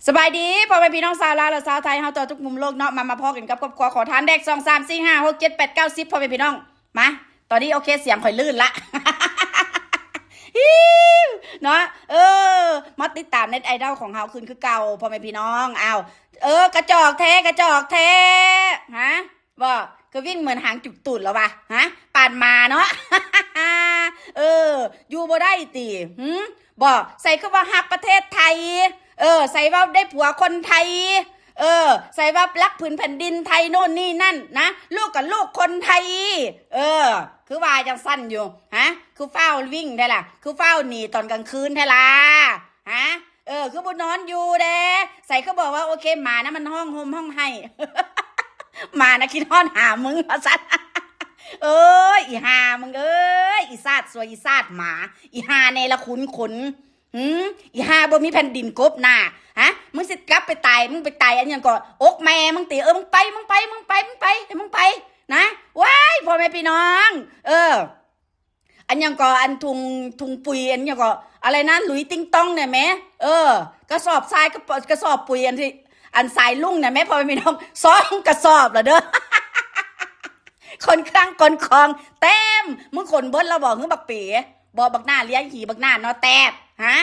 สบายดีพ่อแม่พี่น้องสาวลาวและสาวไทยเฮาตัวทุกมุมโลกเนาะมาพอกันกับครอบครัวขอทานแดก2 3 4 5 6 7 8 9 10พ่อแม่พี่น้องมาตอนนี้โอเคเสียงข่อยลื่นละ ฮิวเนาะมาติดตามเน็ตไอดอลของเฮาคืนคือเก่าพ่อแม่พี่น้องอ้าวกระจอกแท้กระจอกแท้ฮะบ่ก็วิ่งเหมือนหางจุกตูดแล้ววะฮะปานมาเนาะ อยู่บ่ได้ติบ่ใส่คำว่าฮักประเทศไทยใส่ว่าได้ผัวคนไทยใส่ว่ารักผืนแผ่นดินไทยโน่นนี่นั่นนะลูกกับลูกคนไทยคือว่าจังสั้นอยู่ฮะคือเฝ้าวิ่งได้ล่ะคือเฝ้าหนีตอนกลางคืนได้ล่ะฮะคือบุนอนอยู่เด้ใส่เขาบอกว่าโอเคหมานะมันห้องโฮมห้องให้ หมานะคิดฮอนหามึงมาสั้น อีหามึงอีซาดสวยอีซาดหมาอีหาในละขุนขนอีหาบ่มีแผ่นดินกบหน้าฮะมึงสิกลับไปตายมึงไปตายอันยังก่อนอกแม่มึงตีมึงไปนะว้ายพ่อแม่พี่น้องอันยังก่ออันทุงปุ๋ยอันยังก่ออะไรนะหลุยติ้งต้องเนี่ยแม่กระสอบทรายกระสอบปุ๋ยอันที่อันสายลุ่งเนี่ยแม่พ่อแม่พี่น้อง2กระสอบเหรอเด้อ คนครั้งคนคลองเต็มมึงขนเบิ้ลเราบอกเฮ้ยบักเป๋บอกบักหน้าเลี้ยงหีบักหน้าเนาะแตบฮะ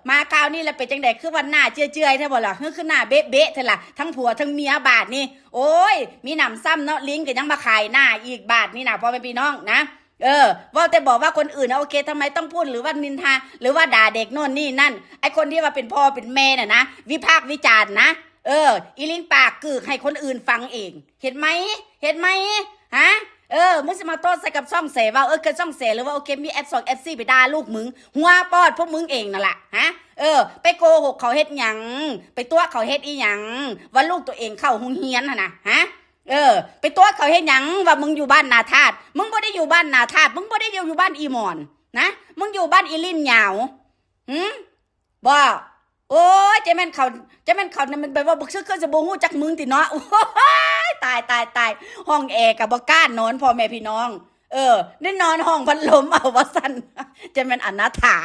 มาคราวนี้แล้วเป็นจังไดคือวันหน้าเจือยๆแท้บ่ล่ะคือหน้าเบ๊ะเท่าล่ะทั้งผัวทั้งเมียบาทนี่โอ้ยมีหนำซ้ำเนาะลิงก็ยังมาขายหน้าอีกบาทนี่นะพ่อแม่พี่น้องนะว่าแต่บอกว่าคนอื่นนะโอเคทำไมต้องพูดหรือว่านินทาหรือว่าด่าเด็กโน่นนี่นั่นไอคนที่ว่าเป็นพ่อเป็นแม่น่ะนะวิพากษ์วิจารณ์นะอีลิงปากกึกให้คนอื่นฟังเองเห็นไหมฮะมึงจะมาโทษใส่กับช่องเสว่าเกิดช่องเสหรือว่าโอเคมีF2 F4ไปด่าลูกมึงหัวปอดพวกมึงเองนั่นแหละฮะไปโกหกเขาเฮ็ดหยังไปตัวเขาเฮ็ดอีหยังว่าลูกตัวเองเข้าโรงเรียนน่ะนะฮะไปตัวเขาเฮ็ดหยังว่ามึงอยู่บ้านนาธาตุมึงบ่ได้อยู่บ้านนาธาตุมึงบ่ได้อยู่บ้านอีหมอนนะมึงอยู่บ้านอีลิ่นยาวบ่โอ้ยเจแม่นเขาเนี่ยมันแบบว่าบึกซึกขึ้นจะบ่ฮู้จักมึงติเนาะโอ้ยตายห้องแอร์กับบ่กล้านอนพ่อแม่พี่น้องได้นอนห้องพัดลมเอาว่าซั่นจะแม่นอนาถา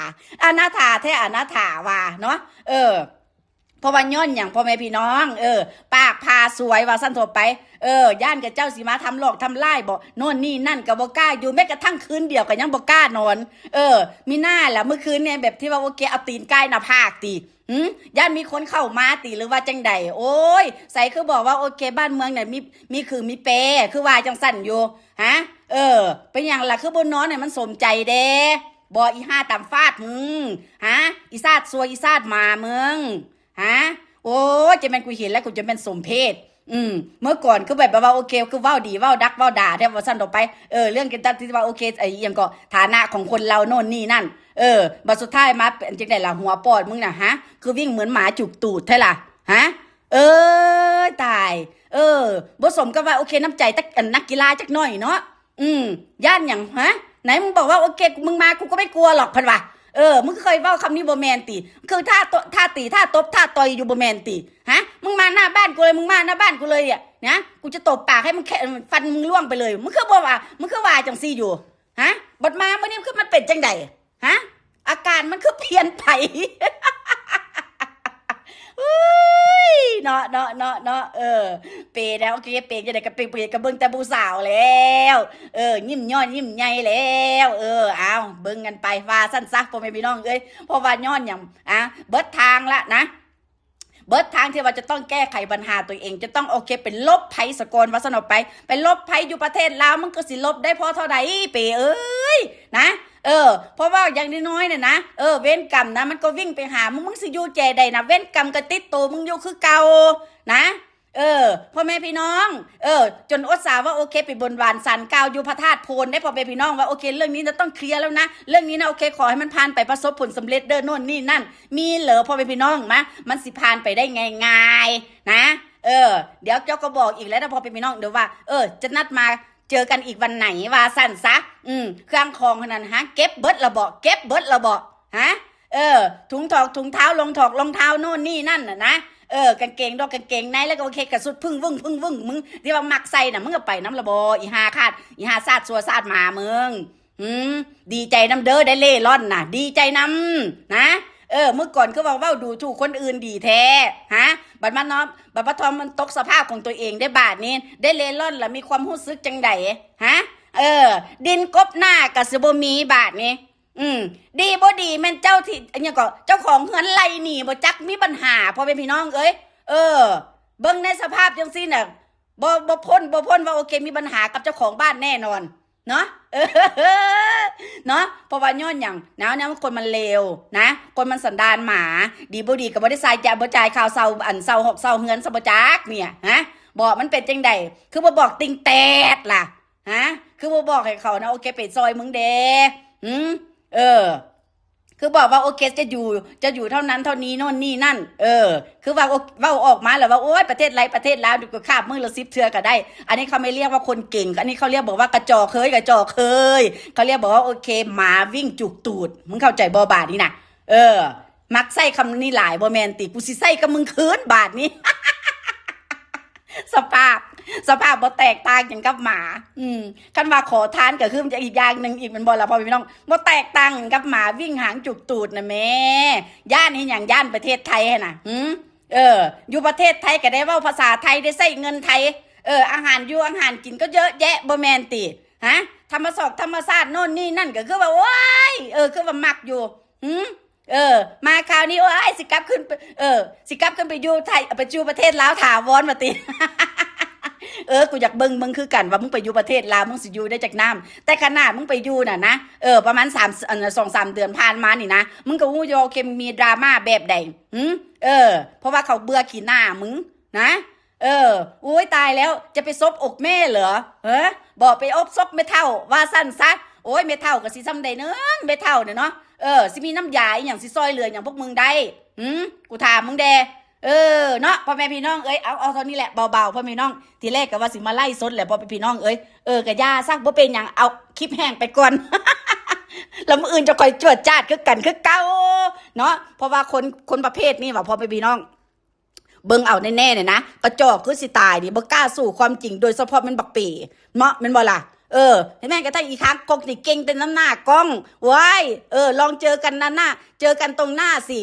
แท้อนาถาว่าเนาะเพราะว่าย้อนอย่างพ่อแม่พี่น้องปากพาสวยว่าสั้นทั่วไปย่านกับเจ้าสีมาทำหลอกทำไล่บอกโน่นนี่นั่นกับบอกล้าอยู่แม้กระทั่งคืนเดียวกับยังบอกล้านอนมีหน้าแหละเมื่อคืนเนี่ยแบบที่ว่าโอเคเอาตีนใกล้หน้าผากตีย่านมีคนเข้ามาตีหรือว่าจังใดโอ้ยใส่คือบอกว่าโอเคบ้านเมืองเนี่ยมีคือมีเปคือว่าจังสั่นอยู่ฮะเป็นอย่างล่ะคือบนนอนเนี่ยมันสมใจเด้บออีห้าตามฟาดมึงฮะอีซาดซวยอีซาดมามึงฮะโอ้จะเป็นกูเห็นแล้วกูจะเป็นสมเพศเมื่อก่อนคือแบบว่าโอเคคือว้าวดีว้าวดักว้าวด่าแทบว่าสั้นต่อไปเรื่องกันที่ว่าโอเคไอ้ยังก็ฐานะของคนเราโน่นนี่นั่นบัดสุดท้ายมาเป็นจังได๋ล่ะหัวปอดมึงน่ะฮะคือวิ่งเหมือนหมาจุกตูดแท้ล่ะฮะตายบ่สมกับว่าโอเคน้ำใจตักนักกีฬาจักหน่อยเนาะย่านหยังฮะไหนมึงบอกว่าโอเคมึงมากูก็ไม่กลัวหรอกเพิ่นว่ามึงเคยเว้าคำนี้บ่แม่นติคือท่าตีท่าตบท่าต่อยอยู่บ่แม่นติฮะมึงมาหน้าบ้านกูเลยมึงมาหน้าบ้านกูเลยอ่ะนะกูจะตบปากให้มึงแค่ฟันมึงล่วงไปเลยมึงคือบ่ว่ามึงคือว่าจังซี่อยู่ฮะบัดมามื้อนี้คือมันเป็นจังไดฮะอาการมันคือเปลี่ยนไป เนาะเปย์แล้วโอเคเปย์จะได้กับเปย์กับเบิ้งแต่ผู้สาวแล้วยิ้มย้อนยิ้มใหญ่แล้วเอาเบิ้งกันไปว่าสั้นซักพ่อแม่พี่น้องเพราะว่าย้อนอย่างเบิดทางละนะเบิดทางที่ว่าจะต้องแก้ไขปัญหาตัวเองจะต้องโอเคเป็นลบภัยสกลวัฒนออกไปลบภัยอยู่ประเทศลาวมันก็สิลบได้พอเท่าใดเปย์นะเพราะว่าอย่างน้อยเนี่ยนะเว้นกรรมนะมันก็วิ่งไปหามึงสิอยู่แจใดนะเว้นกรรมก็ติดตัวมึงอยู่คือเก่านะพ่อแม่พี่น้องจนอดสาว่าโอเคไปบนวานสันกาวอยู่พระธาตุโพนได้พ่อแม่พี่น้องว่าโอเคเรื่องนี้จะต้องเคลียร์แล้วนะเรื่องนี้นะโอเคขอให้มันผ่านไปประสบผลสำเร็จเด้อโน่นนี่นั่นมีเหรอพ่อแม่พี่น้องมันสิผ่านไปได้ง่ายๆนะเดี๋ยวเจ้าก็บอกอีกแล้วนะพ่อแม่พี่น้องเดี๋ยวว่าจะนัดมาเจอกันอีกวันไหนว่าสั่นซะเครื่องคองขนาดฮะเก็บเบิดระเบาเก็บเบิดระเบาฮะถุงถอกถุงเท้ารองเท้าโน่นนี่นั่นนะกางเกงดอกกางเกงในแล้วก็โอเคกระสุดพึ่งมึงที่ว่ามักใส่น่ะมึงก็ไปน้ำระบอีหาคาดอีหาซาดซัวซาดหมามึงดีใจน้ำเด้อได้เล่ร่อนน่ะดีใจน้ำนะ เมื่อก่อนคือว่าเว้าดูถูกคนอื่นดีแท้ฮะบัดมาเนาะบัดปะทอมมันตกสภาพของตัวเองได้บาดนี้ได้เล่ร่อนแล้วมีความรู้สึกจังไดฮะดินกบหน้าก็สิบ่มีบาดนี้ดีบ่ดีแม่นเจ้าที่อันนี้ก็เจ้าของเฮือนไล่หนีบ่จักมีปัญหาพ่อเป็นพี่น้องเอ้ยเบิ่งในสภาพจังซี่น่ะบ่พ้นว่าโอเคมีปัญหากับเจ้าของบ้านแน่นอนเนาะเนาะเพราะว่าย้อนอย่างนะคนมันเลวนะคนมันสันดานหมาดีบ่ดีก็บ่ได้ใส่ใจบ่จ่ายข่าวเซาอันเซาหอกเซาเฮือนซะบ่จักเนี่ยฮะบอกมันเป็นจังไดคือบ่บอกติงแตดล่ะฮะคือบ่บอกให้เขานะโอเคไปซอยมึงเด้คือบอกว่าโอเคจะอยู่เท่านั้นเท่านี้โน่นนี่นั่นคือว่าออกมาแล้วว่าโอ๊ยประเทศไรประเทศลาวดูก็คาบมือละ10 เทื่อก็ได้อันนี้เขาไม่เรียกว่าคนเก่งอันนี้เขาเรียกบอกว่ากระจอกเคยเขาเรียกบอกว่าโอเคหมาวิ่งจุกตูดมึงเข้าใจบ่บาทนี่นะมักใส่คำนี้หลายบ่แมนติกูสิใส่กับมึงคืนบาทนี้ สภาพบ่แตกต่างอย่างกับหมาคันว่าขอทานก็คือมันจะอีกอย่างหนึ่งอีกมันบ่ล่ะพ่อพี่น้องบ่แตกต่างกับหมาวิ่งหางจุกตูดนะแม่ย่านนี่อย่างย่านประเทศไทยน่ะอยู่ประเทศไทยก็ได้เว้าภาษาไทยได้ใช้เงินไทยอาหารกินก็เยอะแยะบ่แม่นติฮะธรรมชาติโน่นนี่นั่นก็คือว่าโอ้ยคือว่ามักอยู่มาคราวนี้โอ้ยสิกลับขึ้นไปอยู่ไทยไปอยู่ประเทศลาวถาวรมาติ กูอยากเบิ่งคือกันว่ามึงไปอยู่ประเทศลาวมึงสิอยู่ได้จากน้ำแต่ขนาดมึงไปอยู่น่ะนะประมาณ2-3 เดือนผ่านมานี่นะมึงก็ฮู้อยู่โอเคมีดราม่าแบบใดเพราะว่าเขาเบื่อขี้หน้ามึงนะอุ้ยตายแล้วจะไปซบอกแม่เหรอบอกไปอบซบไม่เท่าว่าสั้นซัดโอ้ยไม่เท่าก็สิซ้ำใดเนื้อไม่เท่าเนี่ยเนาะสิมีน้ำยาอย่างสิซอยเหลืออย่างพวกมึงได้กูถามมึงแดเนาะพ่อแม่พี่น้องเอ้ยเอาเท่านี้แหละเบาๆพ่อแม่พี่น้องทีแรกก็ว่าสิมาไล่สดแหละพ่อแม่พี่น้องเอ้ยกะย่าซักบ่เป็นหยังเอาคลิปแห้งไปก่อน แล้วมื้ออื่นจะค่อยจวดจ้าดคือกันคือเก่าเนาะเพราะว่าคนประเภทนี้ว่าพ่อแม่พี่น้องเบิ่งเอาแน่ๆเนี่ยนะกระจอกคือสิตายนี่บ่กล้าสู้ความจริงโดยเฉพาะมันบักปีเนาะแม่นบ่ล่ะเห็นไหมกระทั่งอีกครั้งกงนี่เก่งเป็นน้ำหน้ากล้องว้ายลองเจอกันหน้าเจอกันตรงหน้าสิ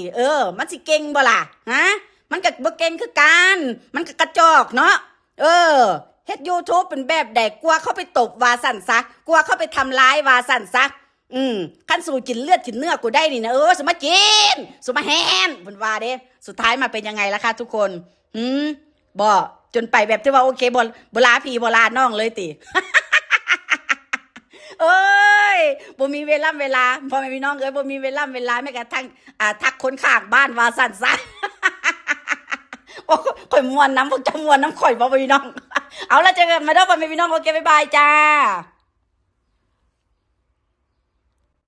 มันสิเก่งบ่ล่ะฮะมันก็บ่เก่งคือกันมันก็กระจอกเนาะเฮ็ด YouTube เป็นแบบใดกลัวเข้าไปตบวาสั่นซะกลัวเข้าไปทำร้ายวาสั่นซะคันสู่กินเลือดกินเนื้อกูได้นี่นะสมากินสมาแฮนเพิ่นว่าเด้สุดท้ายมาเป็นยังไงล่ะคะทุกคนบ่จนไปแบบที่ว่าโอเคบ่ลาพี่บ่ลาน้องเลยติ เอ้ยบ่มีเวลาพ่อแม่พี่น้องบ่มีเวลาแม้กระทั่งทักคนข้างบ้านว่าสั่นซะ โอ้ข่อยม่วนน้ำพวกจะม่วนน้ำข่อยบ่พี่น้อง เอาละเจอกันมาเด้อพ่อแม่พี่น้องโอเคบ๊ายบายจ้า